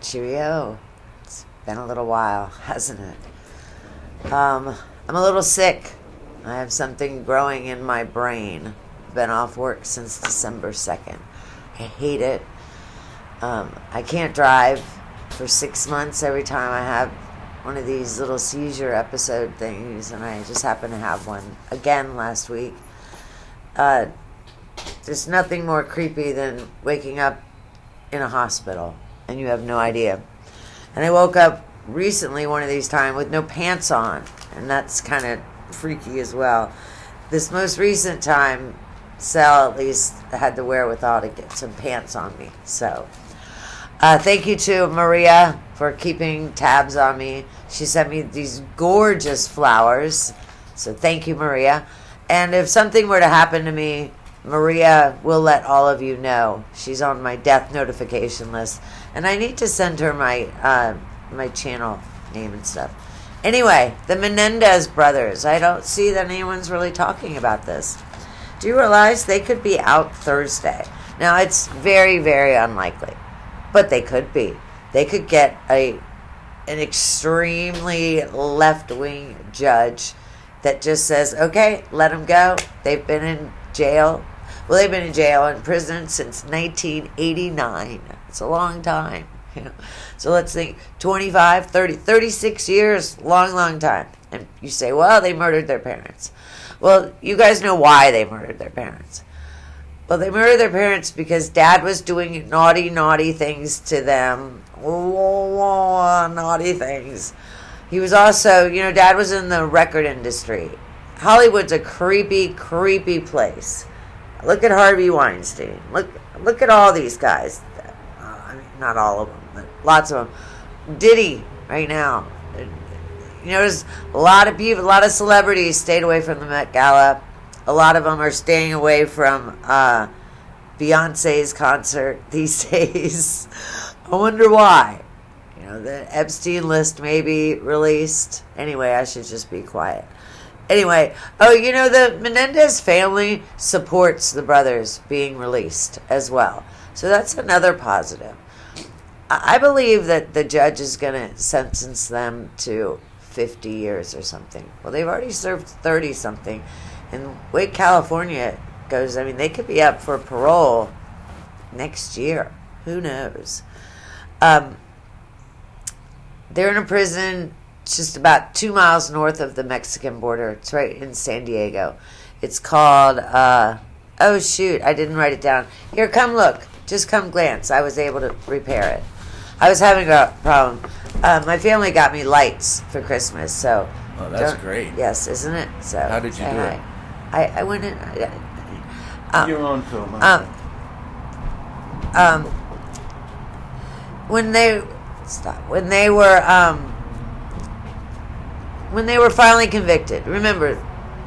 Cheerio. It's been a little while, hasn't it? I'm a little sick. I have something growing in my brain. Been off work since December 2nd. I hate it. I can't drive for 6 months every time I have one of these little seizure episode things, and I just happened to have one again last week. There's nothing more creepy than waking up in a hospital and you have no idea. And I woke up recently one of these times with no pants on, and that's kind of freaky as well. This most recent time, Sal at least had the wherewithal to get some pants on me. So thank you to Maria for keeping tabs on me. She sent me these gorgeous flowers, so thank you, Maria. And if something were to happen to me, Maria will let all of you know. She's on my death notification list, and I need to send her my my channel name and stuff. Anyway, the Menendez brothers. I don't see that anyone's really talking about this. Do you realize they could be out Thursday? Now, it's very, very unlikely, but they could be. They could get an extremely left-wing judge that just says, okay, let them go. They've been in jail. Well, they've been in jail and prison since 1989. It's a long time. You know? So let's think 25, 30, 36 years, long time. And you say, well, they murdered their parents. Well, you guys know why they murdered their parents. Well, they murdered their parents because Dad was doing naughty things to them. Naughty things. He was also, Dad was in the record industry. Hollywood's a creepy place. Look at Harvey Weinstein. Look at all these guys. I mean, not all of them, but lots of them. Diddy, right now. There's a lot of people, a lot of celebrities stayed away from the Met Gala. A lot of them are staying away from Beyonce's concert these days. I wonder why. The Epstein list may be released. Anyway, I should just be quiet. Anyway, the Menendez family supports the brothers being released as well. So that's another positive. I believe that the judge is going to sentence them to 50 years or something. Well, they've already served 30-something. And the way California goes, I mean, they could be up for parole next year. Who knows? They're in a prison just about 2 miles north of the Mexican border. It's right in San Diego. It's called, oh shoot, I didn't write it down. Here, come look. Just come glance. I was able to repair it. I was having a problem. My family got me lights for Christmas, so. Oh, that's great. Yes, isn't it? So. How did you do it? I went in. Your own film. When they were finally convicted. Remember,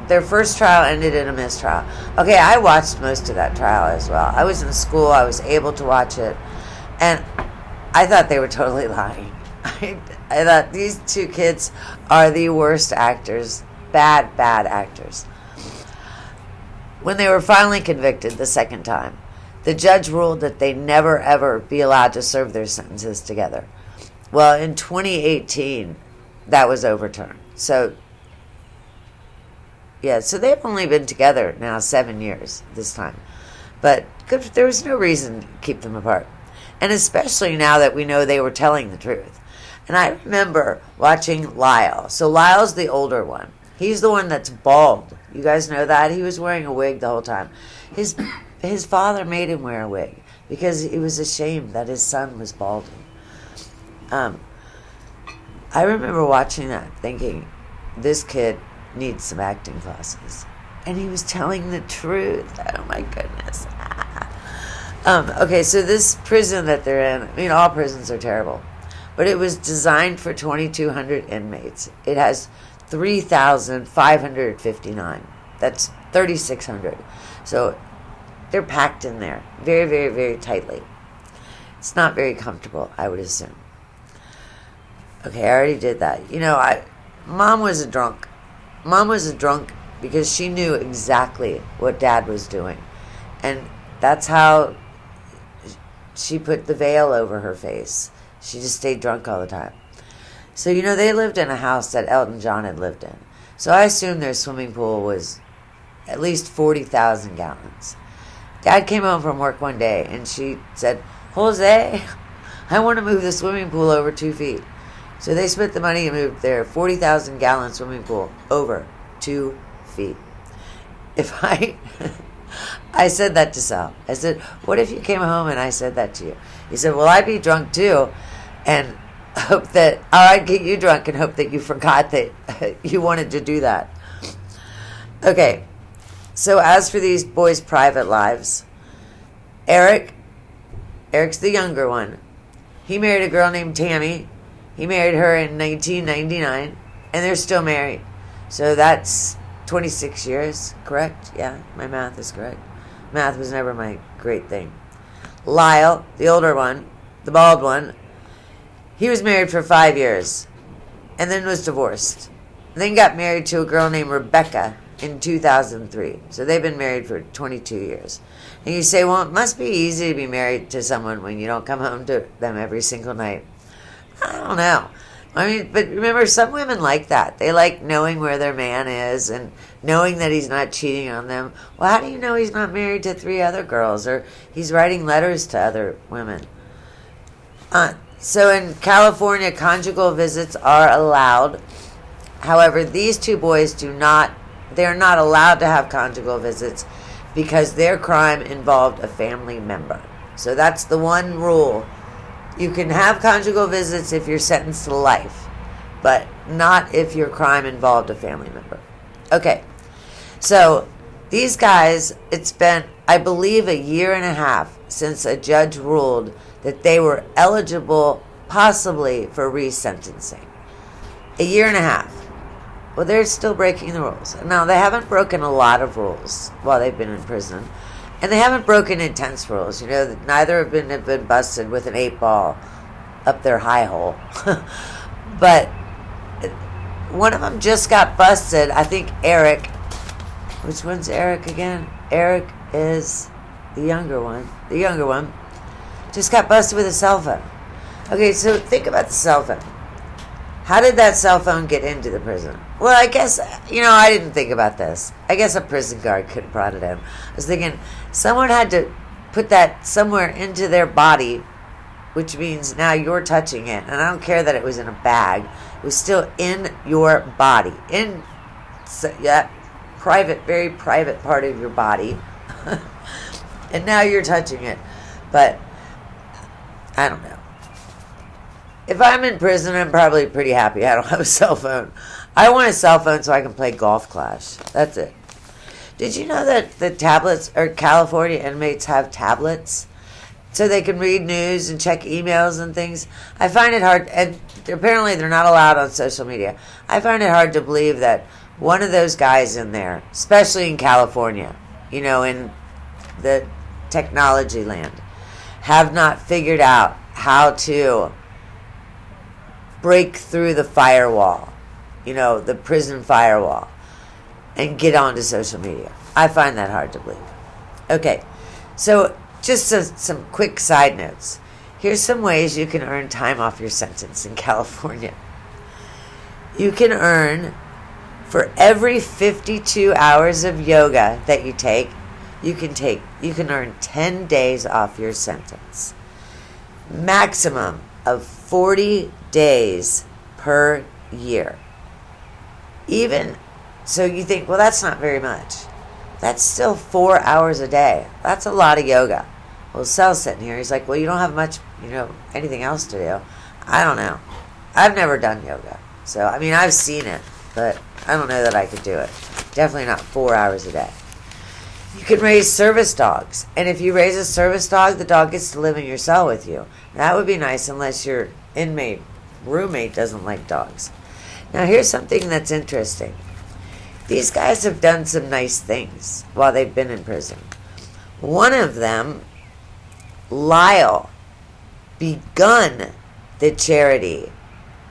their first trial ended in a mistrial. Okay, I watched most of that trial as well. I was in school. I was able to watch it, and I thought they were totally lying. I thought these two kids are the worst actors, bad actors. When they were finally convicted the second time, the judge ruled that they never ever be allowed to serve their sentences together. Well, in 2018, that was overturned. So they've only been together now 7 years this time. But there was no reason to keep them apart. And especially now that we know they were telling the truth. And I remember watching Lyle. So Lyle's the older one. He's the one that's bald. You guys know that? He was wearing a wig the whole time. His father made him wear a wig because he was ashamed that his son was balding. I remember watching that thinking, this kid needs some acting classes. And he was telling the truth. Oh my goodness. Okay, so this prison that they're in, I mean, all prisons are terrible. But it was designed for 2,200 inmates. It has 3,559. That's 3,600. So they're packed in there very, very, very tightly. It's not very comfortable, I would assume. Okay, I already did that. Mom was a drunk. Mom was a drunk because she knew exactly what Dad was doing. And that's how she put the veil over her face. She just stayed drunk all the time. So, they lived in a house that Elton John had lived in. So I assume their swimming pool was at least 40,000 gallons. Dad came home from work one day and she said, Jose, I want to move the swimming pool over 2 feet. So they spent the money and moved their 40,000 gallon swimming pool over 2 feet. I said that to Sal. I said, what if you came home and I said that to you? He said, well, I'd be drunk too and hope that, or I'd get you drunk and hope that you forgot that you wanted to do that. Okay, so as for these boys' private lives, Eric's the younger one. He married a girl named Tammy. He married her in 1999, and they're still married. So that's 26 years, correct? Yeah, my math is correct. Math was never my great thing. Lyle, the older one, the bald one, he was married for 5 years and then was divorced. And then got married to a girl named Rebecca in 2003. So they've been married for 22 years. And you say, well, it must be easy to be married to someone when you don't come home to them every single night. I don't know. I mean, but remember, some women like that. They like knowing where their man is and knowing that he's not cheating on them. Well, how do you know he's not married to 3 other girls or he's writing letters to other women? So in California, conjugal visits are allowed. However, these 2 boys they're not allowed to have conjugal visits because their crime involved a family member. So that's the one rule. You can have conjugal visits if you're sentenced to life, but not if your crime involved a family member. Okay, so these guys, it's been, I believe, 1.5 years since a judge ruled that they were eligible possibly for resentencing. 1.5 years. Well, they're still breaking the rules. Now, they haven't broken a lot of rules while they've been in prison. And they haven't broken intense rules. Neither have been busted with an 8-ball up their high hole. But one of them just got busted. I think Erik. Which one's Erik again? Erik is the younger one. The younger one just got busted with a cell phone. Okay, so think about the cell phone. How did that cell phone get into the prison? Well, I guess, I didn't think about this. I guess a prison guard could have brought it in. I was thinking, someone had to put that somewhere into their body, which means now you're touching it. And I don't care that it was in a bag. It was still in your body. In that private, very private part of your body. And now you're touching it. But, I don't know. If I'm in prison, I'm probably pretty happy I don't have a cell phone. I want a cell phone so I can play Golf Clash. That's it. Did you know that the tablets, or California inmates have tablets? So they can read news and check emails and things. I find it hard, and apparently they're not allowed on social media. I find it hard to believe that one of those guys in there, especially in California, in the technology land, have not figured out how to break through the firewall, the prison firewall, and get onto social media. I find that hard to believe. Okay, so just some quick side notes. Here's some ways you can earn time off your sentence in California. You can earn, for every 52 hours of yoga that you take, you can earn 10 days off your sentence. Maximum of 40 days per year. Even so, you think, well, that's not very much. That's still 4 hours a day. That's a lot of yoga. Well, Sal's sitting here. He's like, well, you don't have much, anything else to do. I don't know. I've never done yoga. So, I've seen it, but I don't know that I could do it. Definitely not 4 hours a day. You can raise service dogs. And if you raise a service dog, the dog gets to live in your cell with you. That would be nice unless your inmate roommate doesn't like dogs. Now, here's something that's interesting. These guys have done some nice things while they've been in prison. One of them, Lyle, begun the charity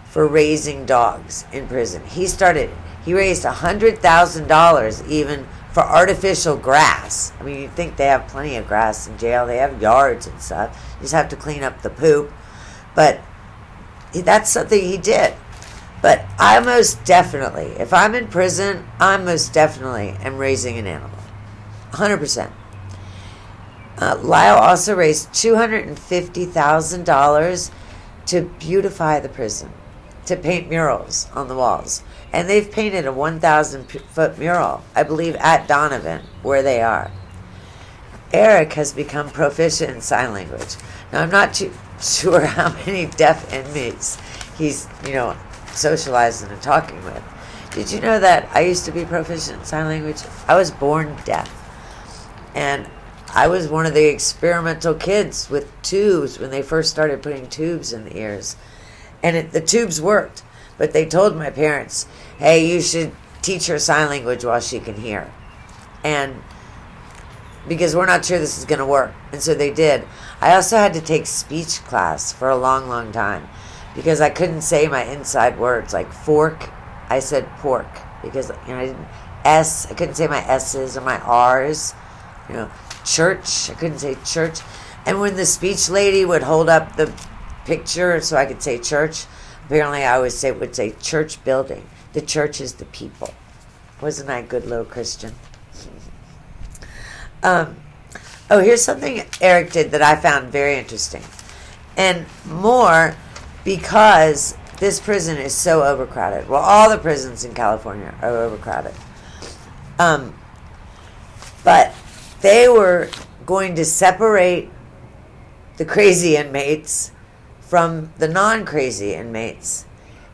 for raising dogs in prison. He raised $100,000 even for artificial grass. you'd think they have plenty of grass in jail. They have yards and stuff. You just have to clean up the poop. But that's something he did. But I most definitely, if I'm in prison, I most definitely am raising an animal. 100%. Lyle also raised $250,000 to beautify the prison, to paint murals on the walls. And they've painted a 1,000-foot mural, I believe, at Donovan, where they are. Erik has become proficient in sign language. Now, I'm not too sure how many deaf inmates he's, socializing and talking with. Did you know that I used to be proficient in sign language? I was born deaf. And I was one of the experimental kids with tubes when they first started putting tubes in the ears. And the tubes worked. But they told my parents, hey, you should teach her sign language while she can hear. And because we're not sure this is going to work. And so they did. I also had to take speech class for a long, long time because I couldn't say my inside words. Like fork, I said pork because I didn't I couldn't say my S's or my R's. Church, I couldn't say church. And when the speech lady would hold up the picture so I could say church, apparently I would say church building. The church is the people. Wasn't I a good little Christian? Here's something Erik did that I found very interesting. And more because this prison is so overcrowded. Well, all the prisons in California are overcrowded. But they were going to separate the crazy inmates from the non-crazy inmates.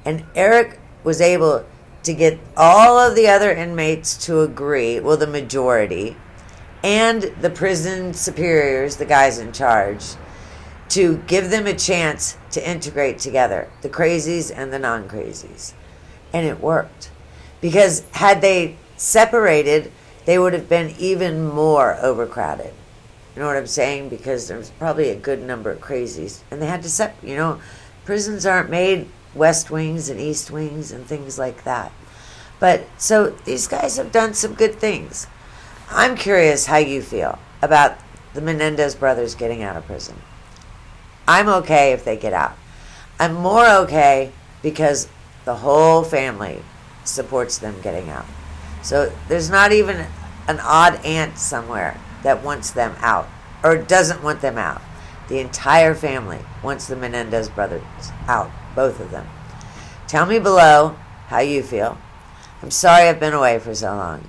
And Erik was able to get all of the other inmates to agree, well, the majority, and the prison superiors, the guys in charge, to give them a chance to integrate together, the crazies and the non-crazies. And it worked. Because had they separated, they would have been even more overcrowded. You know what I'm saying? Because there's probably a good number of crazies. And they had to separate, prisons aren't made west wings and east wings and things like that. But so these guys have done some good things. I'm curious how you feel about the Menendez brothers getting out of prison. I'm okay if they get out. I'm more okay because the whole family supports them getting out. So there's not even an odd aunt somewhere that wants them out or doesn't want them out. The entire family wants the Menendez brothers out, both of them. Tell me below how you feel. I'm sorry I've been away for so long.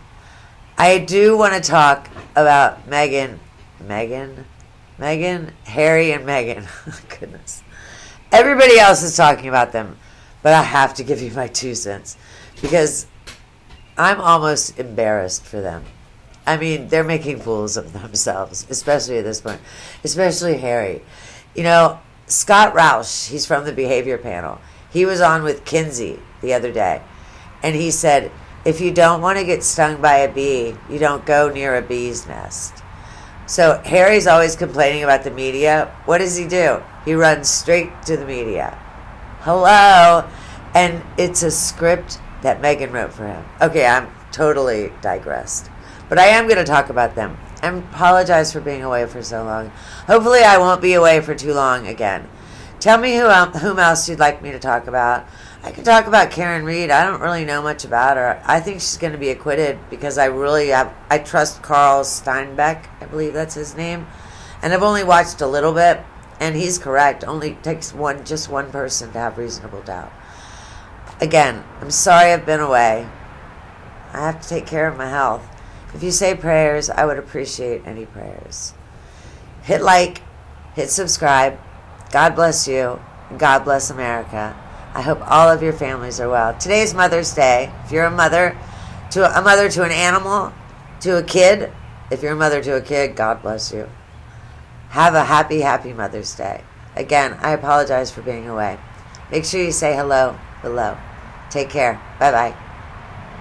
I do want to talk about Harry and Meghan. Goodness. Everybody else is talking about them, but I have to give you my 2 cents because I'm almost embarrassed for them. I mean, they're making fools of themselves, especially at this point, especially Harry. Scott Rausch, he's from the behavior panel. He was on with Kinsey the other day, and he said, if you don't want to get stung by a bee, you don't go near a bee's nest. So Harry's always complaining about the media. What does he do? He runs straight to the media. Hello? And it's a script that Meghan wrote for him. Okay, I'm totally digressed. But I am going to talk about them. I apologize for being away for so long. Hopefully I won't be away for too long again. Tell me whom else you'd like me to talk about. I could talk about Karen Reed. I don't really know much about her. I think she's going to be acquitted because I trust Carl Steinbeck. I believe that's his name. And I've only watched a little bit, and he's correct. Only takes just one person to have reasonable doubt. Again, I'm sorry I've been away. I have to take care of my health. If you say prayers, I would appreciate any prayers. Hit like, hit subscribe. God bless you, and God bless America. I hope all of your families are well. Today's Mother's Day. If you're a mother to an animal, to a kid, if you're a mother to a kid, God bless you. Have a happy, happy Mother's Day. Again, I apologize for being away. Make sure you say hello below. Take care. Bye-bye.